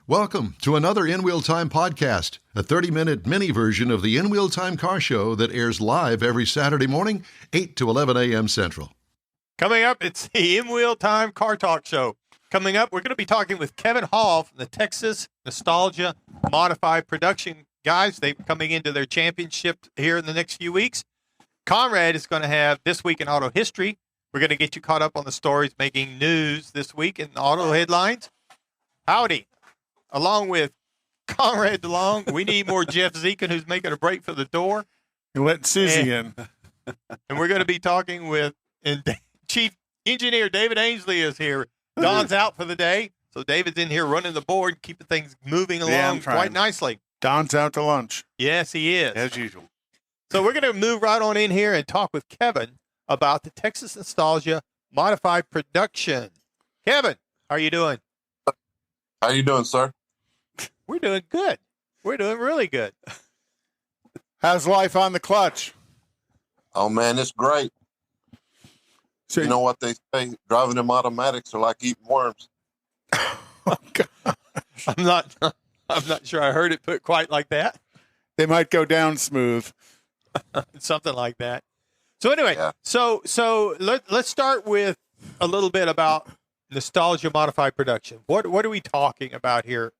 Welcome to another In Wheel Time podcast, a 30-minute mini version of the In Wheel Time car show that airs live every Saturday morning, 8 to 11 a.m. Central. Coming up, it's the In Wheel Time Car Talk Show. Coming up, we're going to be talking with Kevin Hall from the Texas Nostalgia Modified Production guys. They're coming into their championship here in the next few weeks. Conrad is going to have This Week in Auto History. We're going to get you caught up on the stories making news this week in auto headlines. Howdy. Along with Conrad DeLong, we need more Jeff Zekin, who's making a break for the door. You're letting Susie in. And we're going to be talking with Chief Engineer David Ainsley is here. Don's out for the day, so David's in here running the board, keeping things moving along quite nicely. Don's out to lunch. Yes, he is. As usual. So we're going to move right on in here and talk with Kevin about the Texas Nostalgia Modified Production. Kevin, how are you doing? How you doing, sir? We're doing good. We're doing really good. How's life on the clutch? Oh, man, it's great. So, you know what they say? Driving them automatics are like eating worms. Oh, God. I'm not sure I heard it put quite like that. They might go down smooth. Something like that. So anyway, Yeah. so let's start with a little bit about Nostalgia Modified Production. What are we talking about here?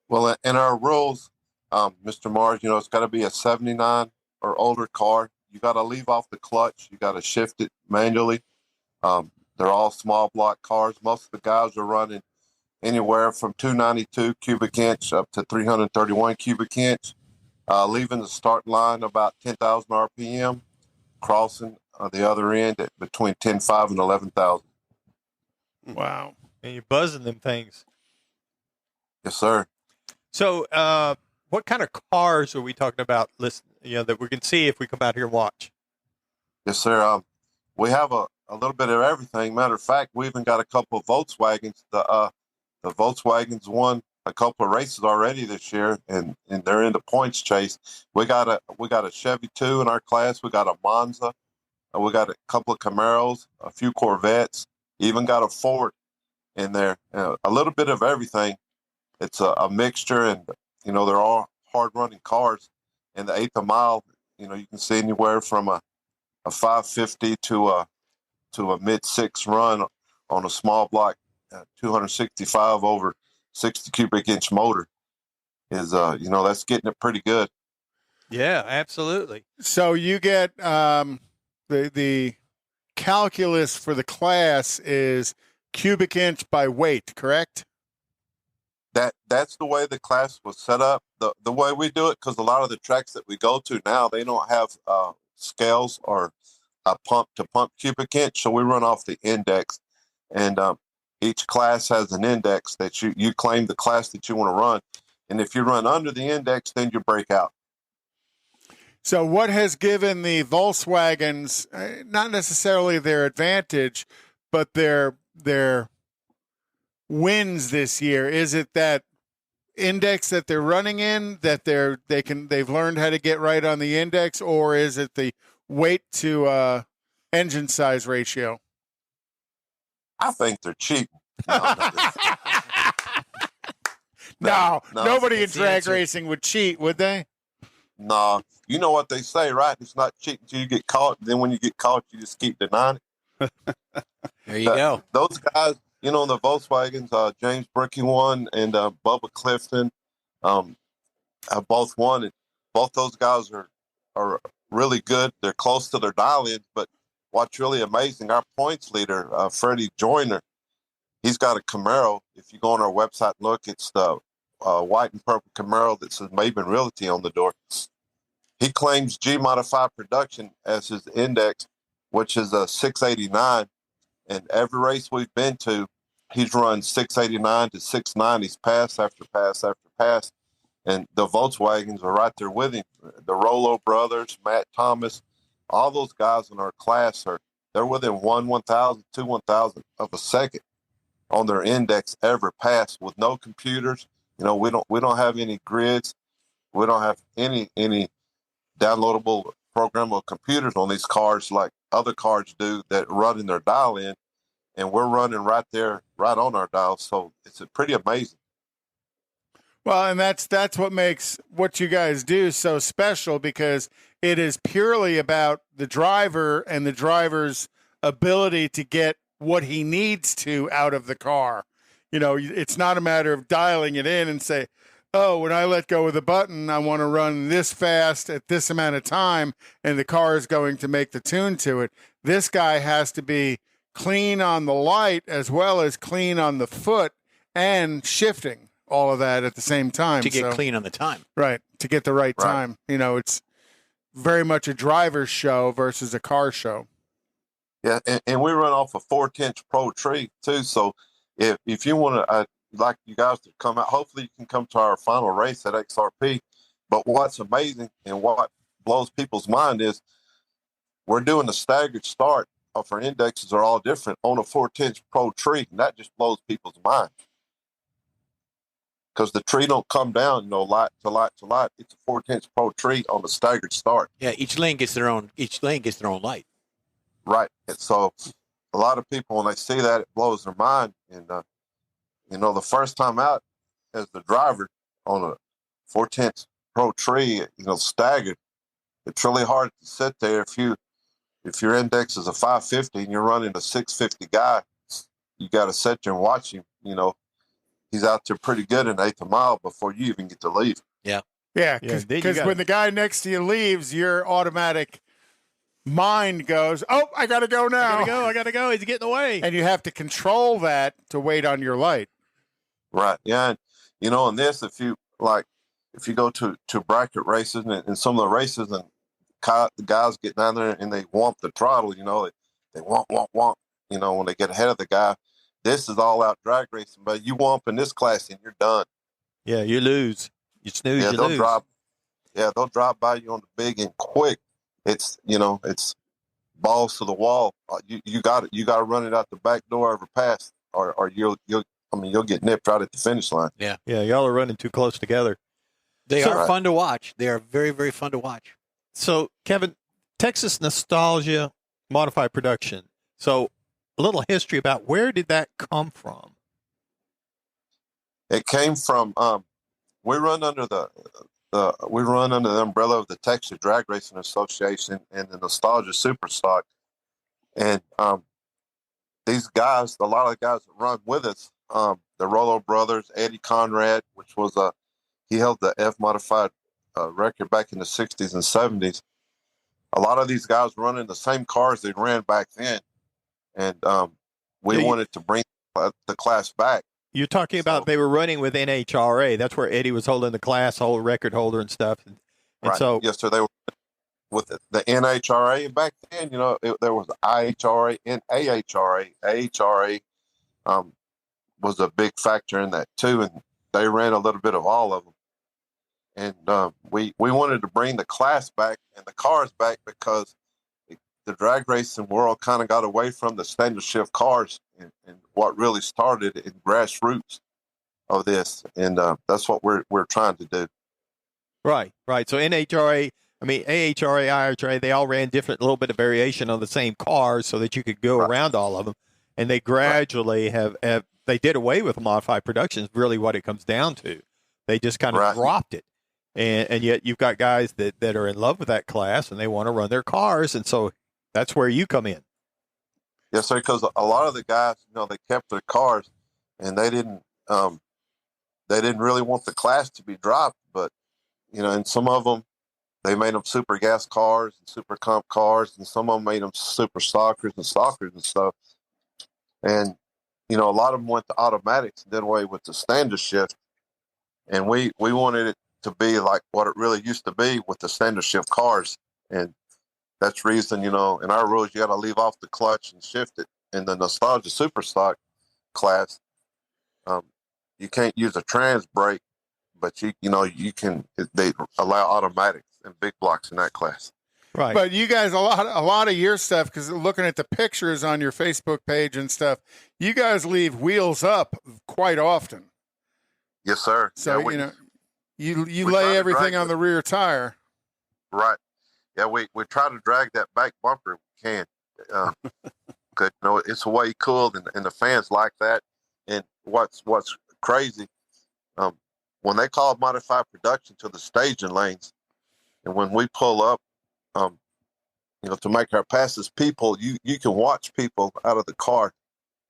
Well, in our rules, Mr. Mars, it's got to be a 79 or older car. You got to leave off the clutch. You got to shift it manually. They're all small block cars. Most of the guys are running anywhere from 292 cubic inch up to 331 cubic inch. Leaving the start line about 10,000 RPM, crossing the other end at between 10.5 and 11,000. Wow. And you're buzzing them things. Yes, sir. So what kind of cars are we talking about, that we can see if we come out here and watch? Yes, sir. We have a little bit of everything. Matter of fact, we even got a couple of Volkswagens. The Volkswagens won a couple of races already this year, and they're in the points chase. We got a Chevy 2 in our class. We got a Monza. We got a couple of Camaros, a few Corvettes, even got a Ford in there. A little bit of everything. It's a mixture, and they're all hard-running cars. In the eighth of mile, you can see anywhere from a 550 to a mid-6 run on a small block 265 over 60 cubic inch motor. Is that's getting it pretty good. Yeah, absolutely. So you get the calculus for the class is cubic inch by weight, correct? That's the way the class was set up. The way we do it, because a lot of the tracks that we go to now, they don't have scales or a pump to pump cubic inch, so we run off the index, and each class has an index that you claim the class that you want to run, and if you run under the index, then you break out. So what has given the Volkswagens not necessarily their advantage, but their wins this year? Is it that index that they're running in, that they've learned how to get right on the index, or is it the weight to engine size ratio? I think they're cheating. No, No, nobody in drag racing would cheat, would they? No, you know what they say, right? It's not cheating until you get caught. Then when you get caught, you just keep denying it. There you go. Those guys, the Volkswagens, James Brickey won, and Bubba Clifton have both won. And both those guys are really good. They're close to their dial-ins, but what's really amazing, our points leader, Freddie Joyner, he's got a Camaro. If you go on our website and look, it's the white and purple Camaro that says Maven Realty on the door. He claims G-Modified Production as his index, which is a 689. And every race we've been to, he's run 689 to 690s, pass after pass after pass. And the Volkswagens are right there with him. The Rollo brothers, Matt Thomas, all those guys in our class they're within 1/1000, 2/1000 of a second on their index every pass with no computers. We don't have any grids. We don't have any downloadable programmable computers on these cars like other cars do that run in their dial-in. and we're running right there, right on our dial. So it's pretty amazing. Well, and that's what makes what you guys do so special, because it is purely about the driver and the driver's ability to get what he needs to out of the car. You know, it's not a matter of dialing it in and say, oh, when I let go of the button, I want to run this fast at this amount of time, and the car is going to make the tune to it. This guy has to be clean on the light as well as clean on the foot and shifting all of that at the same time. To get clean on the time. Right, to get the right time. You know, it's very much a driver's show versus a car show. Yeah, and we run off a 4-10 Pro tree too. So if you want to, like you guys to come out, hopefully you can come to our final race at XRP. But what's amazing and what blows people's mind is we're doing a staggered start of our indexes are all different on a 4-10 Pro tree, and that just blows people's mind. Because the tree don't come down, you know, light to light to light. It's a 4-10 Pro tree on a staggered start. Yeah, each lane gets their own light. Right. And so a lot of people, when they see that, it blows their mind. And, you know, the first time out as the driver on a 4-10 Pro tree, you know, staggered, it's really hard to sit there. If your index is a 550 and you're running a 650 guy, you got to sit there and watch him, you know. He's out there pretty good in eighth a mile before you even get to leave. Yeah, because when the guy next to you leaves, your automatic mind goes, oh, I got to go now. I got to go. He's getting away. And you have to control that to wait on your light. Right, yeah. And, you know, in this, if you go to bracket races and some of the races and the guys get down there and they womp the throttle, you know, they womp, you know, when they get ahead of the guy. This is all out drag racing, but you womp in this class and you're done. Yeah, you lose. You snooze, you lose. They'll drop by you on the big and quick. It's, you know, it's balls to the wall. You got to run it out the back door every pass, or you'll get nipped right at the finish line. Yeah, y'all are running too close together. They are fun to watch. They are very, very fun to watch. So, Kevin, Texas Nostalgia Modified Production. So, a little history about where did that come from? It came from we run under the umbrella of the Texas Drag Racing Association and the Nostalgia Superstock, and these guys, a lot of the guys that run with us, the Rollo brothers, Eddie Conrad, which was he held the F modified record back in the 60s and 70s. A lot of these guys were running the same cars they ran back then. And we wanted to bring the class back. You're talking about they were running with NHRA. That's where Eddie was holding the class, whole record holder and stuff. And right. So, yes, sir. They were with the NHRA. And back then, you know, there was IHRA and AHRA. AHRA was a big factor in that too, and they ran a little bit of all of them. And we wanted to bring the class back and the cars back because the drag racing world kind of got away from the standard shift cars and what really started in grassroots of this. And that's what we're trying to do. Right. So NHRA, AHRA, IHRA, they all ran different, little bit of variation on the same cars so that you could go around all of them. And they gradually have they did away with modified production is really what it comes down to. They just kind of dropped it. And yet you've got guys that are in love with that class and they want to run their cars. And so that's where you come in. Yes, sir. Because a lot of the guys, you know, they kept their cars, and they didn't really want the class to be dropped. But you know, and some of them, they made them super gas cars and super comp cars, and some of them made them super stalkers and stuff. And you know, a lot of them went to automatics and did away with the standard shift. And we wanted it to be like what it really used to be with the standard shift cars. And that's reason, you know, in our rules, you got to leave off the clutch and shift it. In the Nostalgia Superstock class, you can't use a trans brake, but you can. They allow automatics and big blocks in that class. Right. But you guys, a lot of your stuff, because looking at the pictures on your Facebook page and stuff, you guys leave wheels up quite often. Yes, sir. So you know, you lay everything on the rear tire. Right. Yeah, we try to drag that back bumper if we can. 'Cause, it's way cool, and the fans like that. And what's crazy, when they call modified production to the staging lanes, and when we pull up, to make our passes, people, you can watch people out of the car.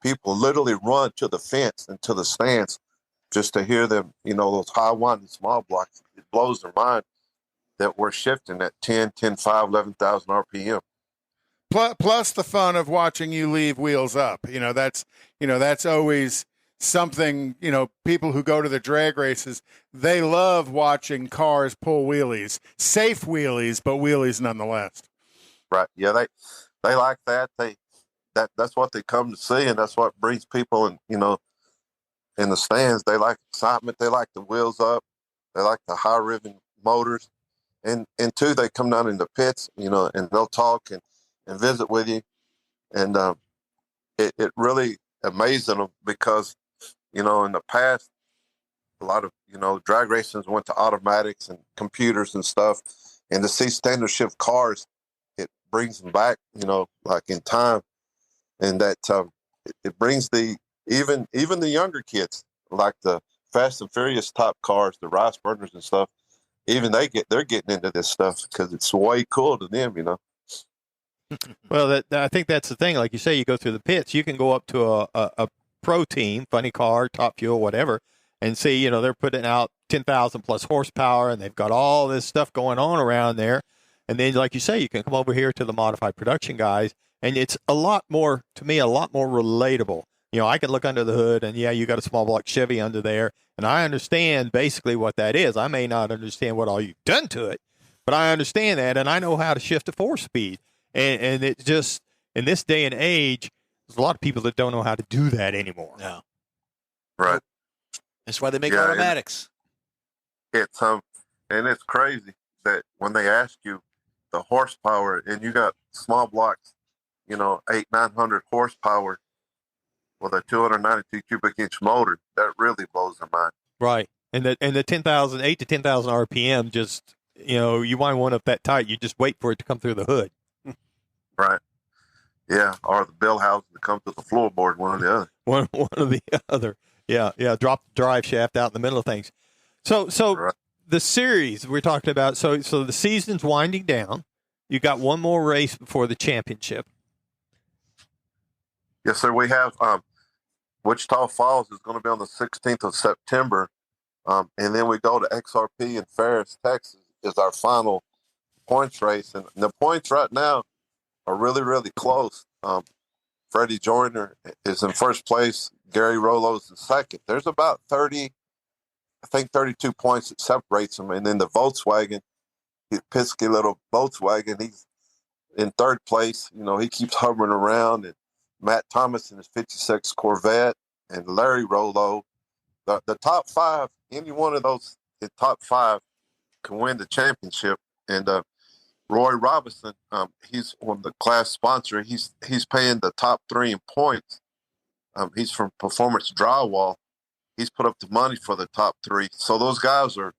People literally run to the fence and to the stands just to hear them, those high winding small blocks. It blows their mind that we're shifting at 10, 10, 5, 11,000 RPM. Plus the fun of watching you leave wheels up. That's always something, people who go to the drag races, they love watching cars pull wheelies, safe wheelies, but wheelies nonetheless. Right. Yeah. They like that. That's what they come to see. And that's what brings people in the stands. They like excitement. They like the wheels up. They like the high ribbon motors. And two, they come down in the pits, and they'll talk and visit with you. And it really amazes them because, in the past, a lot of, drag racing went to automatics and computers and stuff. And to see standard shift cars, it brings them back, like in time. And that it brings even the younger kids, like the Fast and Furious top cars, the rice burners and stuff. Even they're getting into this stuff because it's way cool to them, Well, I think that's the thing. Like you say, you go through the pits. You can go up to a pro team, funny car, top fuel, whatever, and see, they're putting out 10,000 plus horsepower, and they've got all this stuff going on around there. And then, like you say, you can come over here to the modified production guys, and it's a lot more relatable. I can look under the hood, and you got a small block Chevy under there, and I understand basically what that is. I may not understand what all you've done to it, but I understand that, and I know how to shift a 4-speed. And it just, in this day and age, there's a lot of people that don't know how to do that anymore. No. Right. That's why they make automatics. It's and it's crazy that when they ask you the horsepower, and you got small blocks, 800-900 horsepower with a 292 cubic inch motor, that really blows their mind. Right. And the 8 to 10,000 RPM, just, you wind one up that tight, you just wait for it to come through the hood. Right. Yeah. Or the bell housing that comes with the floorboard, one or the other. One or the other. Yeah. Drop the drive shaft out in the middle of things. So right. The series we're talking about, so the season's winding down. You got one more race before the championship. Yes, sir. We have Wichita Falls is going to be on the 16th of September. And then we go to XRP in Ferris, Texas, is our final points race. And the points right now are really, really close. Freddie Joyner is in first place. Gary Rollo's in second. There's about 32 points that separates them. And then the Volkswagen, the pesky little Volkswagen, he's in third place. He keeps hovering around. And Matt Thomas in his 56 Corvette, and Larry Rollo. The top five, any one of those, the top five can win the championship. And Roy Robinson, he's one of the class sponsor. He's paying the top three in points. He's from Performance Drywall. He's put up the money for the top three. So those guys are,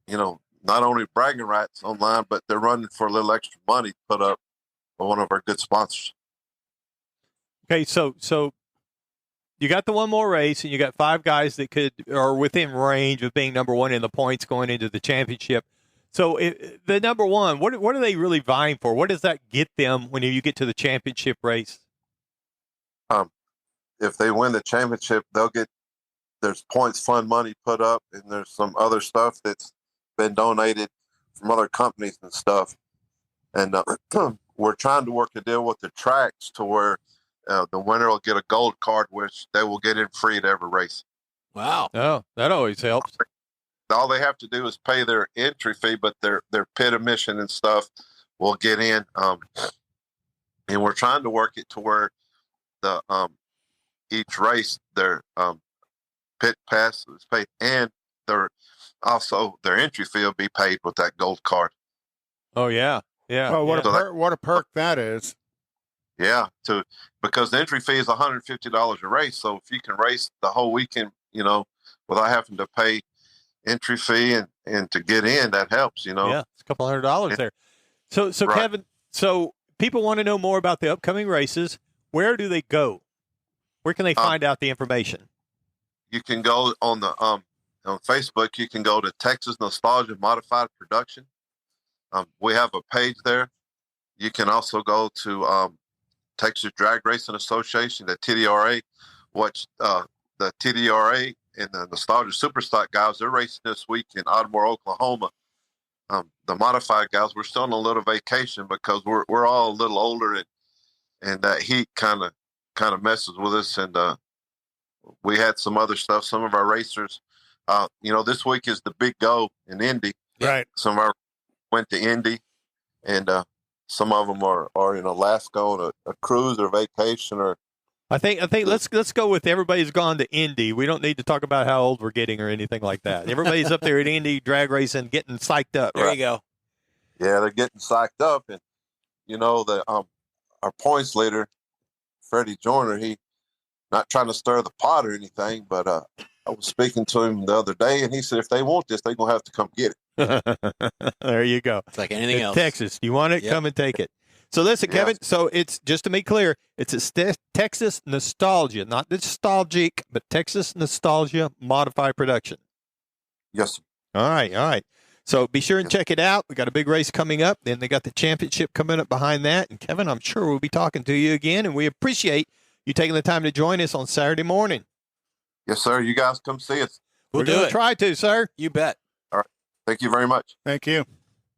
not only bragging rights online, but they're running for a little extra money put up by one of our good sponsors. Okay, so you got the one more race, and you got 5 guys that are within range of being number one in the points going into the championship. So the number one, what are they really vying for? What does that get them when you get to the championship race? If they win the championship, there's points fund money put up, and there's some other stuff that's been donated from other companies and stuff. And we're trying to work a deal with the tracks to where the winner will get a gold card, which they will get in free at every race. Wow. Oh, that always helps. All they have to do is pay their entry fee, but their pit admission and stuff will get in. And we're trying to work it to where the each race their pit pass is paid, and their entry fee will be paid with that gold card. Oh yeah. Well, what a perk that is. Yeah, because the entry fee is $150 a race. So if you can race the whole weekend, without having to pay entry fee and to get in, that helps. Yeah, it's a couple $100 there. So right. Kevin, so people want to know more about the upcoming races, where do they go? Where can they find out the information? You can go on the on Facebook. You can go to Texas Nostalgia Modified Production. We have a page there. You can also go to Texas Drag Racing Association, the TDRA. Watch the TDRA and the Nostalgia Superstock guys. They're racing this week in Ardmore, Oklahoma. The modified guys, we're still on a little vacation because we're all a little older, and that heat kind of messes with us. And we had some other stuff. Some of our racers, this week is the big go in Indy. Right. Some of our went to Indy, and some of them are in Alaska on a cruise or vacation. Or I think let's go with everybody's gone to Indy. We don't need to talk about how old we're getting or anything like that. Everybody's up there at Indy drag racing, getting psyched up. There you go. Yeah, they're getting psyched up, and our points leader, Freddie Joyner, he not trying to stir the pot or anything, but I was speaking to him the other day, and he said if they want this, they're gonna have to come get it. There you go. It's like anything else. Texas, you want it? Yep. Come and take it. So listen, Yeah. Kevin. So it's just to make clear, it's a Texas Nostalgia, not nostalgic, but Texas Nostalgia Modified Production. Yes, sir. All right. So be sure and check it out. We got a big race coming up. Then they got the championship coming up behind that. And Kevin, I'm sure we'll be talking to you again. And we appreciate you taking the time to join us on Saturday morning. Yes, sir. You guys come see us. We'll We're do gonna it. try to, sir. You bet. Thank you very much. Thank you.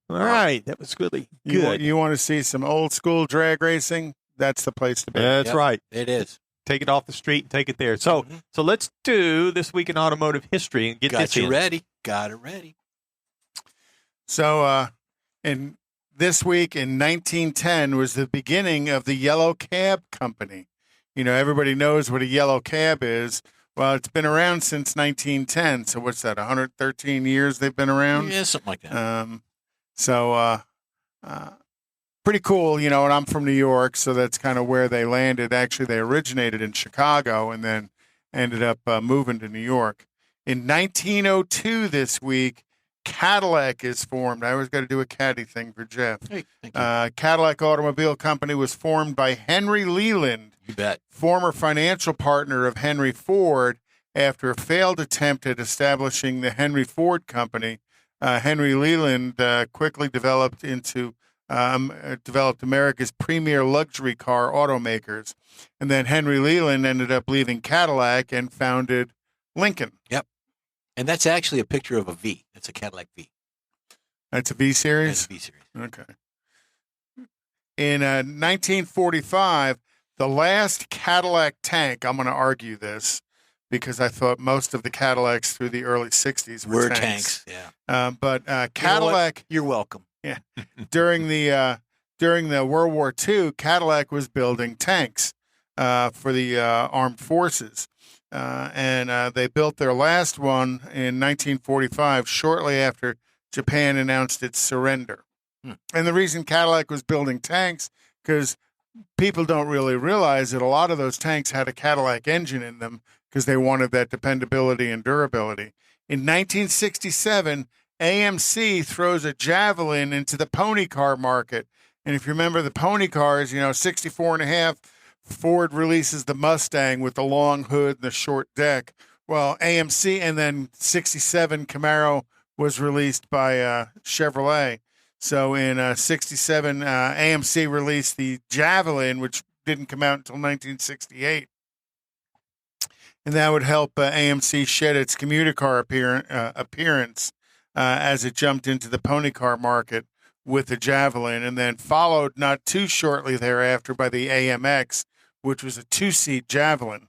All right. That was really good. You want to see some old school drag racing? That's the place to be. That's Yep. right. It is. Take it off the street and take it there. So, so let's do This Week in Automotive History and get Got this you in. ready. Got it ready. So, in this week in 1910 was the beginning of the Yellow Cab Company. Everybody knows what a yellow cab is. Well, it's been around since 1910. So what's that? 113 years they've been around. Yeah, something like that. Pretty cool, and I'm from New York, so that's kind of where they landed. Actually, they originated in Chicago and then ended up moving to New York. In 1902 this week, Cadillac is formed. I always got to do a caddy thing for Jeff. Hey, thank you. Cadillac Automobile Company was formed by Henry Leland, You bet. former financial partner of Henry Ford. After a failed attempt at establishing the Henry Ford Company, Henry Leland quickly developed America's premier luxury car automakers. And then Henry Leland ended up leaving Cadillac and founded Lincoln. And that's actually a picture of a V. It's a Cadillac V. That's a V series? It's a V series. Okay. In 1945, the last Cadillac tank, I'm going to argue this because I thought most of the Cadillacs through the early 60s were tanks. Yeah. But You know what? Cadillac, You're welcome. during the World War II, Cadillac was building tanks for the armed forces. And they built their last one in 1945, shortly after Japan announced its surrender. And the reason Cadillac was building tanks, because people don't really realize that a lot of those tanks had a Cadillac engine in them because they wanted that dependability and durability. In 1967, AMC throws a Javelin into the pony car market. And if you remember the pony cars, 64 and a half, Ford releases the Mustang with the long hood and the short deck. Well, AMC, and then 67 Camaro was released by Chevrolet. So in 67, AMC released the Javelin, which didn't come out until 1968. And that would help AMC shed its commuter car appearance as it jumped into the pony car market with the Javelin, and then followed not too shortly thereafter by the AMX, which was a two-seat Javelin.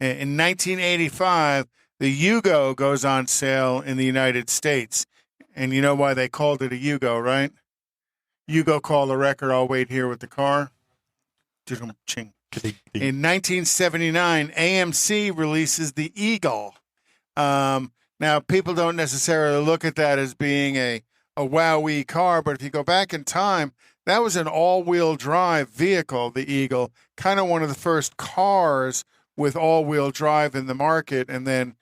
In 1985, the Yugo goes on sale in the United States. And you know why they called it a Yugo, right? Yugo called the record, I'll wait here with the car. Ching. In 1979, AMC releases the Eagle. Now, people don't necessarily look at that as being a wowee car, but if you go back in time, that was an all-wheel drive vehicle, the Eagle, kind of one of the first cars with all-wheel drive in the market. And then,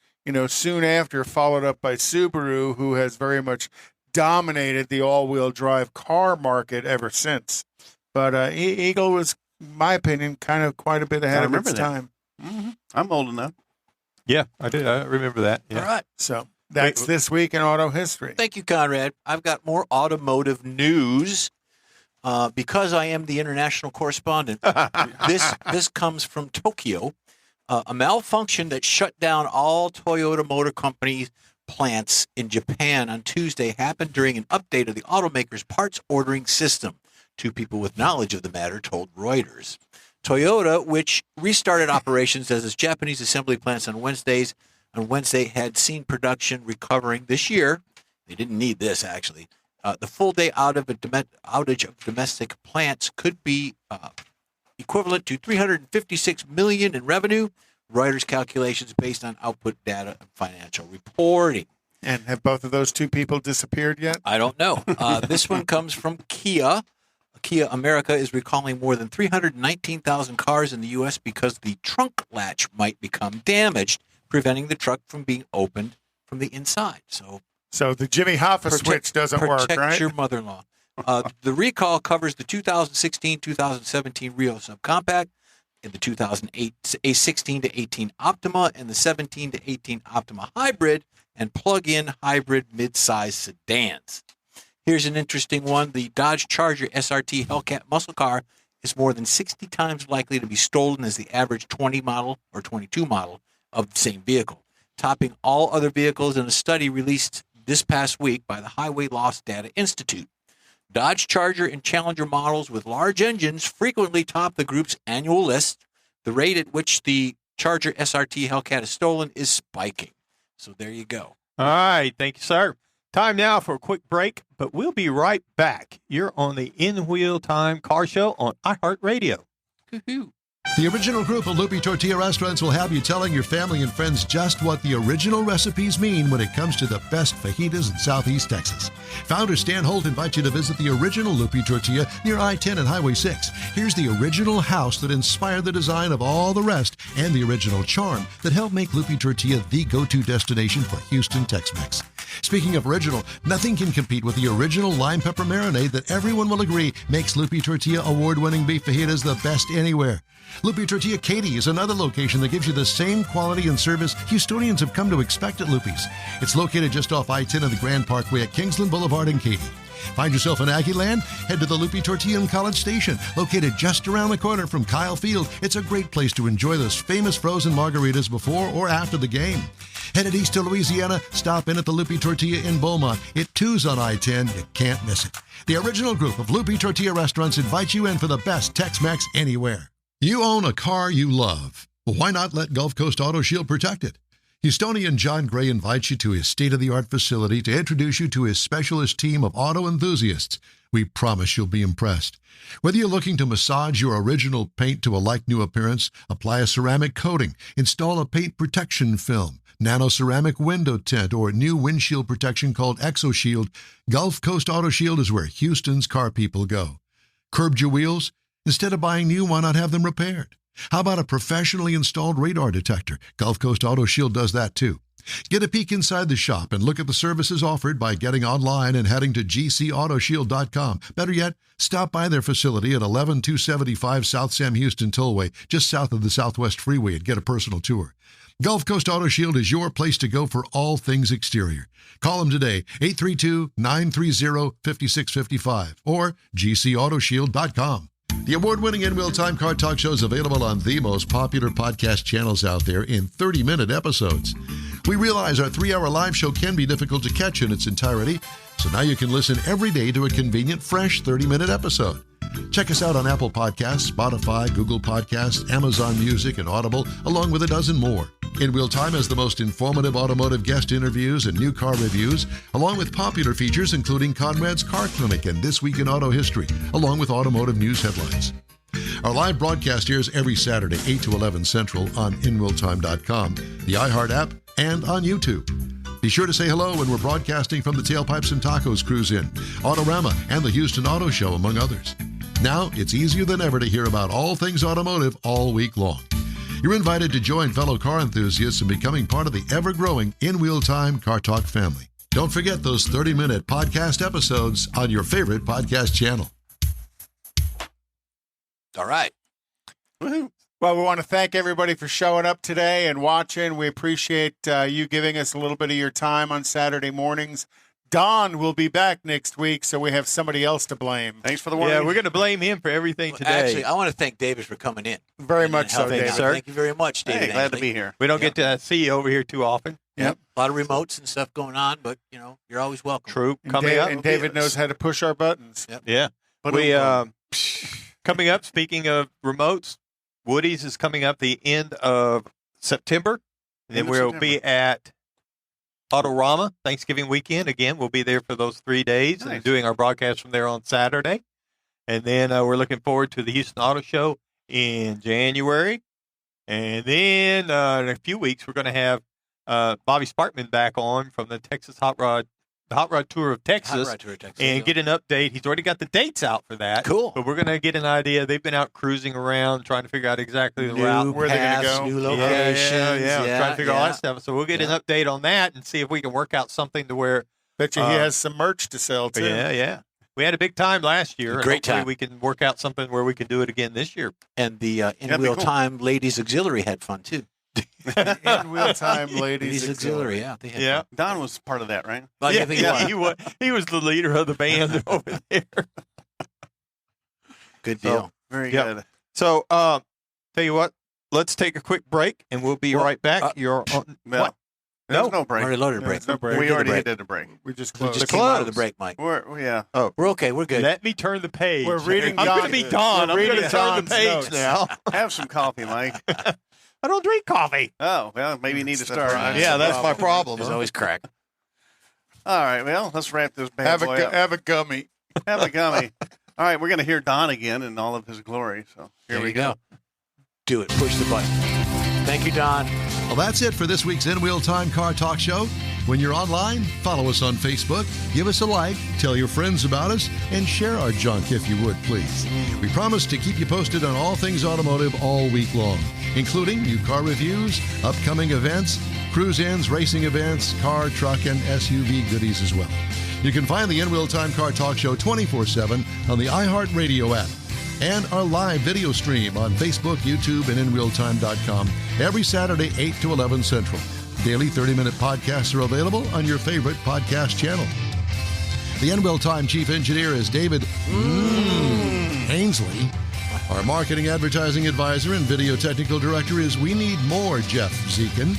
soon after, followed up by Subaru, who has very much dominated the all-wheel drive car market ever since. But Eagle was, in my opinion, kind of quite a bit ahead of its time. I'm old enough. Yeah, I did. I remember that. Yeah. All right. So that's this week in auto history. Thank you, Conrad. I've got more automotive news. Because I am the international correspondent, this comes from Tokyo. A malfunction that shut down all Toyota Motor Company plants in Japan on Tuesday happened during an update of the automaker's parts ordering system. Two people with knowledge of the matter told Reuters. Toyota, which restarted operations as its Japanese assembly plants on Wednesday, had seen production recovering this year. They didn't need this, actually. The full day outage of domestic plants could be equivalent to $356 million in revenue. Reuters calculations based on output data and financial reporting. And have both of those two people disappeared yet? I don't know. This one comes from Kia. Kia America is recalling more than 319,000 cars in the U.S. because the trunk latch might become damaged, preventing the truck from being opened from the inside. So the Jimmy Hoffa switch doesn't work, right? Protect your mother-in-law. The recall covers the 2016-2017 Rio Subcompact, and the 2008 A16 to 18 Optima, and the 17 to 18 Optima Hybrid, and plug-in hybrid mid-size sedans. Here's an interesting one. The Dodge Charger SRT Hellcat muscle car is more than 60 times likely to be stolen as the average 20 model or 22 model of the same vehicle, topping all other vehicles in a study released this past week by the Highway Loss Data Institute. Dodge Charger and Challenger models with large engines frequently top the group's annual list. The rate at which the Charger SRT Hellcat is stolen is spiking. So there you go. All right. Thank you, sir. Time now for a quick break, but we'll be right back. You're on the In Wheel Time Car Show on iHeartRadio. Woo-hoo. The original group of Lupi Tortilla restaurants will have you telling your family and friends just what the original recipes mean when it comes to the best fajitas in Southeast Texas. Founder Stan Holt invites you to visit the original Lupi Tortilla near I-10 and Highway 6. Here's the original house that inspired the design of all the rest and the original charm that helped make Lupi Tortilla the go-to destination for Houston Tex-Mex. Speaking of original, nothing can compete with the original lime pepper marinade that everyone will agree makes Lupi Tortilla award-winning beef fajitas the best anywhere. Lupi Tortilla Katy is another location that gives you the same quality and service Houstonians have come to expect at Lupi's. It's located just off I-10 and the Grand Parkway at Kingsland Boulevard in Katy. Find yourself in Aggie Land? Head to the Lupi Tortilla in College Station, located just around the corner from Kyle Field. It's a great place to enjoy those famous frozen margaritas before or after the game. Headed east to Louisiana, stop in at the Lupi Tortilla in Beaumont. It too's on I-10. You can't miss it. The original group of Lupi Tortilla restaurants invites you in for the best Tex-Mex anywhere. You own a car you love. Well, why not let Gulf Coast Auto Shield protect it? Houstonian John Gray invites you to his state-of-the-art facility to introduce you to his specialist team of auto enthusiasts. We promise you'll be impressed. Whether you're looking to massage your original paint to a like-new appearance, apply a ceramic coating, install a paint protection film, nano-ceramic window tint, or new windshield protection called ExoShield, Gulf Coast Auto Shield is where Houston's car people go. Curbed your wheels? Instead of buying new, why not have them repaired? How about a professionally installed radar detector? Gulf Coast Auto Shield does that too. Get a peek inside the shop and look at the services offered by getting online and heading to gcautoshield.com. Better yet, stop by their facility at 11275 South Sam Houston Tollway, just south of the Southwest Freeway, and get a personal tour. Gulf Coast Auto Shield is your place to go for all things exterior. Call them today, 832-930-5655 or gcautoshield.com. The award-winning In Wheel Time Car Talk Show is available on the most popular podcast channels out there in 30-minute episodes. We realize our 3-hour live show can be difficult to catch in its entirety, so now you can listen every day to a convenient, fresh 30-minute episode. Check us out on Apple Podcasts, Spotify, Google Podcasts, Amazon Music, and Audible, along with a dozen more. In Wheel Time has the most informative automotive guest interviews and new car reviews, along with popular features including Conrad's Car Clinic and This Week in Auto History, along with automotive news headlines. Our live broadcast airs every Saturday, 8 to 11 Central on InWheelTime.com, the iHeart app, and on YouTube. Be sure to say hello when we're broadcasting from the Tailpipes and Tacos Cruise In, Autorama, and the Houston Auto Show, among others. Now, it's easier than ever to hear about all things automotive all week long. You're invited to join fellow car enthusiasts in becoming part of the ever-growing In Wheel Time Car Talk family. Don't forget those 30-minute podcast episodes on your favorite podcast channel. All right. Woohoo. Well, we want to thank everybody for showing up today and watching. We appreciate you giving us a little bit of your time on Saturday mornings. Don will be back next week, so we have somebody else to blame. Thanks for the warning. Yeah, we're going to blame him for everything today. Actually, I want to thank David for coming in. Very and much so, helping David. out. Sir. Thank you very much, David. Hey, glad to Angley. be here. we don't get to see you over here too often. Yep. A lot of remotes and stuff going on, but, you're always welcome. True. And Coming up. And David knows how to push our buttons. Yep. Yeah. But We coming up, speaking of remotes, Woody's is coming up the end of September. And then End of we'll September. be at Autorama Thanksgiving weekend. Again, we'll be there for those 3 days Nice. and doing our broadcast from there on Saturday. And then we're looking forward to the Houston Auto Show in January. And then in a few weeks, we're going to have Bobby Sparkman back on from the Texas Hot Rod Tour of Texas. Hot Rod Tour of Texas, And yeah. get an update. He's already got the dates out for that. Cool. But we're going to get an idea. They've been out cruising around, trying to figure out exactly the New route. Where they're gonna paths, go. new Yeah, locations. trying to figure all yeah. that stuff. So we'll get an update on that and see if we can work out something to where. Bet you he has some merch to sell, too. Yeah. We had a big time last year. and Great hopefully time. We can work out something where we can do it again this year. And the That'd be in-wheel cool. time ladies auxiliary had fun, too. In wheel time, ladies. Ladies auxiliary, yeah. They had Yeah. fun. Don was part of that, right? Well, I think he was. He was the leader of the band over there. Good So- deal. Very Yep. good. So, tell you what, let's take a quick break and we'll be Well, right back. You're on. Well, What? there's No. no break. Already loaded a Yeah, break. it's no break. We did a already break. did a break. We just We closed. just The came out of the close. break, Mike. Yeah. We're okay. We're good. Let me turn the page. We're reading I'm going to Don- be Don. we're I'm going reading to turn the Don's page notes. now. Have some coffee, Mike. I don't drink coffee. Oh, well, maybe you need to That's the start. problem. Yeah, that's my problem. There's huh? always crack. All right, well, let's wrap this bad Have boy up. have a gummy. Have a gummy. All right, we're going to hear Don again in all of his glory. So here There we you go. Do it. Push the button. Thank you, Don. Well, that's it for this week's In Wheel Time Car Talk Show. When you're online, follow us on Facebook, give us a like, tell your friends about us, and share our junk if you would, please. We promise to keep you posted on all things automotive all week long, including new car reviews, upcoming events, cruise-ins, racing events, car, truck, and SUV goodies as well. You can find the In Wheel Time Car Talk Show 24/7 on the iHeartRadio app and our live video stream on Facebook, YouTube, and InWheelTime.com every Saturday, 8 to 11 Central. Daily 30-minute podcasts are available on your favorite podcast channel. The In Wheel Time Chief Engineer is David Ainsley. Our Marketing Advertising Advisor and Video Technical Director is We Need More Jeff Zekin.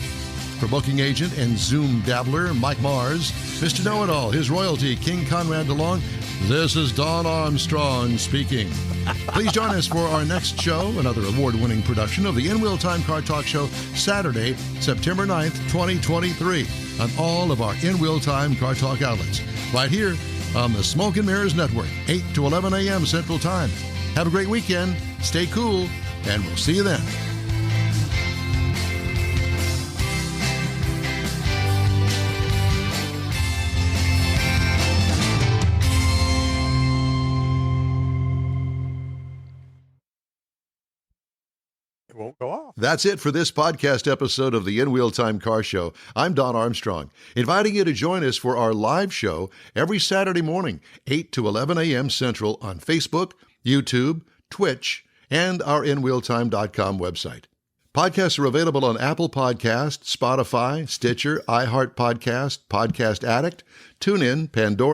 For Booking Agent and Zoom Dabbler, Mike Mars. Mr. Know-It-All, his royalty, King Conrad DeLong. This is Don Armstrong speaking. Please join us for our next show, another award-winning production of the In Wheel Time Car Talk Show, Saturday, September 9th, 2023, on all of our In Wheel Time Car Talk outlets, right here on the Smoke and Mirrors Network, 8 to 11 a.m. Central Time. Have a great weekend, stay cool, and we'll see you then. It won't go off. That's it for this podcast episode of the In Wheel Time Car Show. I'm Don Armstrong, inviting you to join us for our live show every Saturday morning, 8 to 11 a.m. Central on Facebook, YouTube, Twitch, and our InWheelTime.com website. Podcasts are available on Apple Podcasts, Spotify, Stitcher, iHeart Podcast, Podcast Addict, TuneIn, Pandora.